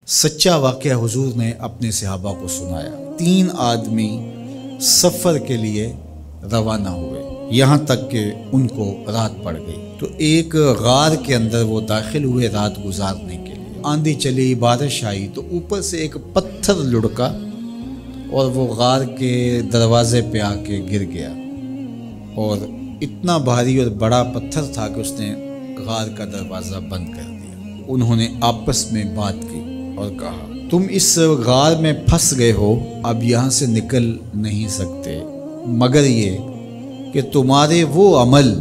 سچا واقعہ حضور نے اپنے صحابہ کو سنایا۔ 3 آدمی سفر کے لیے روانہ ہوئے، یہاں تک کہ ان کو رات پڑ گئی تو ایک غار کے اندر وہ داخل ہوئے رات گزارنے کے لیے۔ آندھی چلی، بارش آئی تو اوپر سے ایک پتھر لڑکا اور وہ غار کے دروازے پہ آ کے گر گیا، اور اتنا بھاری اور بڑا پتھر تھا کہ اس نے غار کا دروازہ بند کر دیا۔ انہوں نے آپس میں بات کی اور کہا، تم اس غار میں پھنس گئے ہو، اب یہاں سے نکل نہیں سکتے مگر یہ کہ تمہارے وہ عمل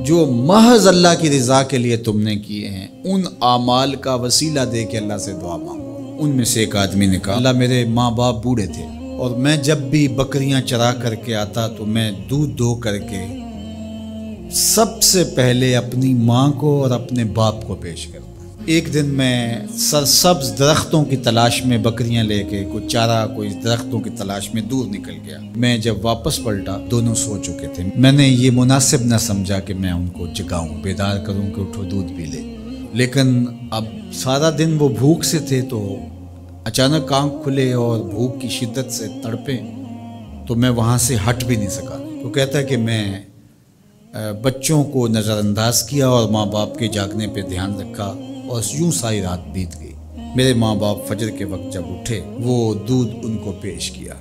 جو محض اللہ کی رضا کے لیے تم نے کیے ہیں، ان اعمال کا وسیلہ دے کے اللہ سے دعا مانگو۔ ان میں سے ایک آدمی نے کہا، اللہ میرے ماں باپ بوڑھے تھے اور میں جب بھی بکریاں چرا کر کے آتا تو میں دودھ دو کر کے سب سے پہلے اپنی ماں کو اور اپنے باپ کو پیش کرتا۔ ایک دن میں سرسبز درختوں کی تلاش میں بکریاں لے کے کوئی چارہ کوئی درختوں کی تلاش میں دور نکل گیا۔ میں جب واپس پلٹا دونوں سو چکے تھے۔ میں نے یہ مناسب نہ سمجھا کہ میں ان کو جگاؤں، بیدار کروں کہ اٹھو دودھ پی لے، لیکن اب سارا دن وہ بھوک سے تھے تو اچانک آنکھ کھلے اور بھوک کی شدت سے تڑپے تو میں وہاں سے ہٹ بھی نہیں سکا۔ تو کہتا ہے کہ میں بچوں کو نظر انداز کیا اور ماں باپ کے جاگنے پہ دھیان رکھا اور یوں ساری رات بیت گئی۔ میرے ماں باپ فجر کے وقت جب اٹھے وہ دودھ ان کو پیش کیا۔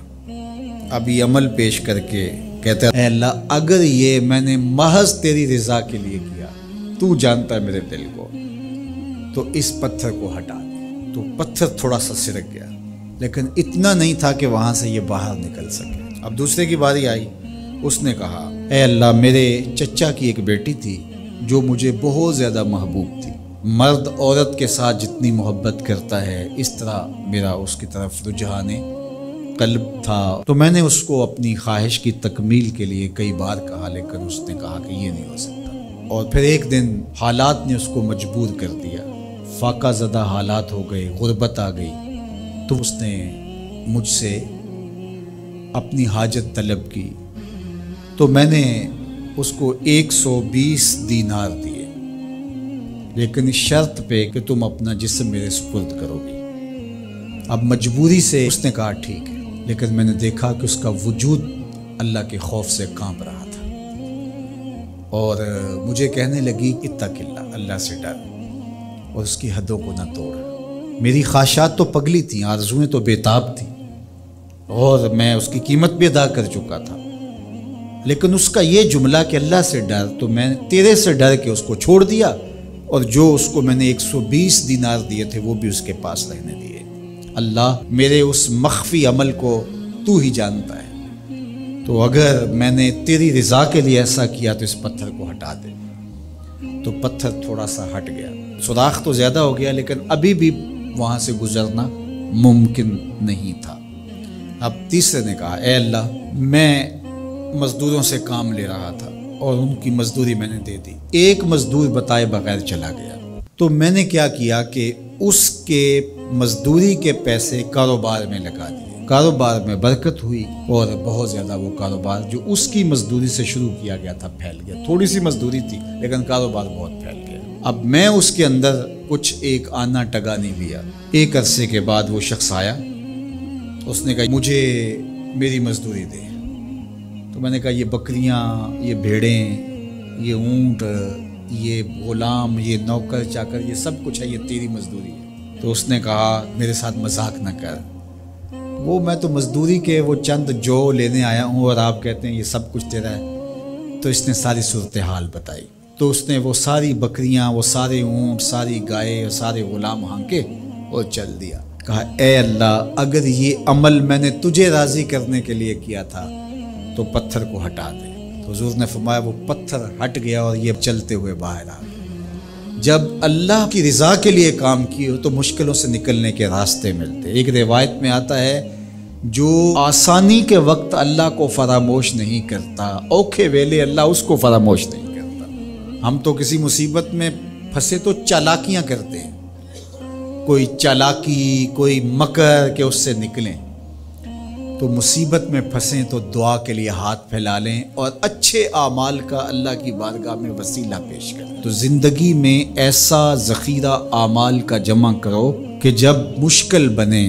اب یہ عمل پیش کر کے کہتا ہے، اے اللہ اگر یہ میں نے محض تیری رضا کے لیے کیا، تو جانتا ہے میرے دل کو، تو اس پتھر کو ہٹا دے۔ تو پتھر تھوڑا سا سرک گیا لیکن اتنا نہیں تھا کہ وہاں سے یہ باہر نکل سکے۔ اب دوسرے کی باری آئی، اس نے کہا، اے اللہ میرے چچا کی ایک بیٹی تھی جو مجھے بہت زیادہ محبوب تھی، مرد عورت کے ساتھ جتنی محبت کرتا ہے اس طرح میرا اس کی طرف رجحان قلب تھا، تو میں نے اس کو اپنی خواہش کی تکمیل کے لیے کئی بار کہا لیکن اس نے کہا کہ یہ نہیں ہو سکتا۔ اور پھر ایک دن حالات نے اس کو مجبور کر دیا، فاقہ زدہ حالات ہو گئے، غربت آ گئی، تو اس نے مجھ سے اپنی حاجت طلب کی تو میں نے اس کو 120 دینار دیے، لیکن اس شرط پہ کہ تم اپنا جسم میرے سپرد کرو گی۔ اب مجبوری سے اس نے کہا ٹھیک ہے، لیکن میں نے دیکھا کہ اس کا وجود اللہ کے خوف سے کانپ رہا تھا اور مجھے کہنے لگی اتق اللہ، اللہ سے ڈر اور اس کی حدوں کو نہ توڑ۔ میری خواہشات تو پگلی تھیں، آرزویں تو بےتاب تھیں اور میں اس کی قیمت بھی ادا کر چکا تھا، لیکن اس کا یہ جملہ کہ اللہ سے ڈر، تو میں تیرے سے ڈر کے اس کو چھوڑ دیا اور جو اس کو میں نے 120 دینار دیے تھے وہ بھی اس کے پاس رہنے دیے۔ اللہ میرے اس مخفی عمل کو تو ہی جانتا ہے، تو اگر میں نے تیری رضا کے لیے ایسا کیا تو اس پتھر کو ہٹا دے۔ تو پتھر تھوڑا سا ہٹ گیا، سوراخ تو زیادہ ہو گیا لیکن ابھی بھی وہاں سے گزرنا ممکن نہیں تھا۔ اب تیسرے نے کہا، اے اللہ میں مزدوروں سے کام لے رہا تھا اور ان کی مزدوری میں نے دے دی، ایک مزدور بتائے بغیر چلا گیا، تو میں نے کیا کیا کہ اس کے مزدوری کے پیسے کاروبار میں لگا دیے، کاروبار میں برکت ہوئی اور بہت زیادہ وہ کاروبار جو اس کی مزدوری سے شروع کیا گیا تھا پھیل گیا۔ تھوڑی سی مزدوری تھی لیکن کاروبار بہت پھیل گیا۔ اب میں اس کے اندر کچھ ایک آنا ٹگا نہیں لیا۔ ایک عرصے کے بعد وہ شخص آیا، اس نے کہا مجھے میری مزدوری دے۔ تو میں نے کہا یہ بکریاں، یہ بھیڑیں، یہ اونٹ، یہ غلام، یہ نوکر چاکر، یہ سب کچھ ہے، یہ تیری مزدوری ہے۔ تو اس نے کہا میرے ساتھ مذاق نہ کر، وہ میں تو مزدوری کے وہ چند جو لینے آیا ہوں اور آپ کہتے ہیں یہ سب کچھ تیرا ہے۔ تو اس نے ساری صورتحال بتائی، تو اس نے وہ ساری بکریاں، وہ سارے اونٹ، ساری گائے اور سارے غلام ہانکے اور چل دیا۔ کہا اے اللہ اگر یہ عمل میں نے تجھے راضی کرنے کے لیے کیا تھا تو پتھر کو ہٹا دے۔ تو حضور نے فرمایا وہ پتھر ہٹ گیا اور یہ چلتے ہوئے باہر آ گئے۔ جب اللہ کی رضا کے لیے کام کی ہو تو مشکلوں سے نکلنے کے راستے ملتے۔ ایک روایت میں آتا ہے جو آسانی کے وقت اللہ کو فراموش نہیں کرتا، اوکھے ویلے اللہ اس کو فراموش نہیں کرتا۔ ہم تو کسی مصیبت میں پھنسے تو چالاکیاں کرتے ہیں، کوئی چالاکی، کوئی مکر کہ اس سے نکلیں۔ تو مصیبت میں پھنسیں تو دعا کے لیے ہاتھ پھیلا لیں اور اچھے اعمال کا اللہ کی بارگاہ میں وسیلہ پیش کریں۔ تو زندگی میں ایسا ذخیرہ اعمال کا جمع کرو کہ جب مشکل بنے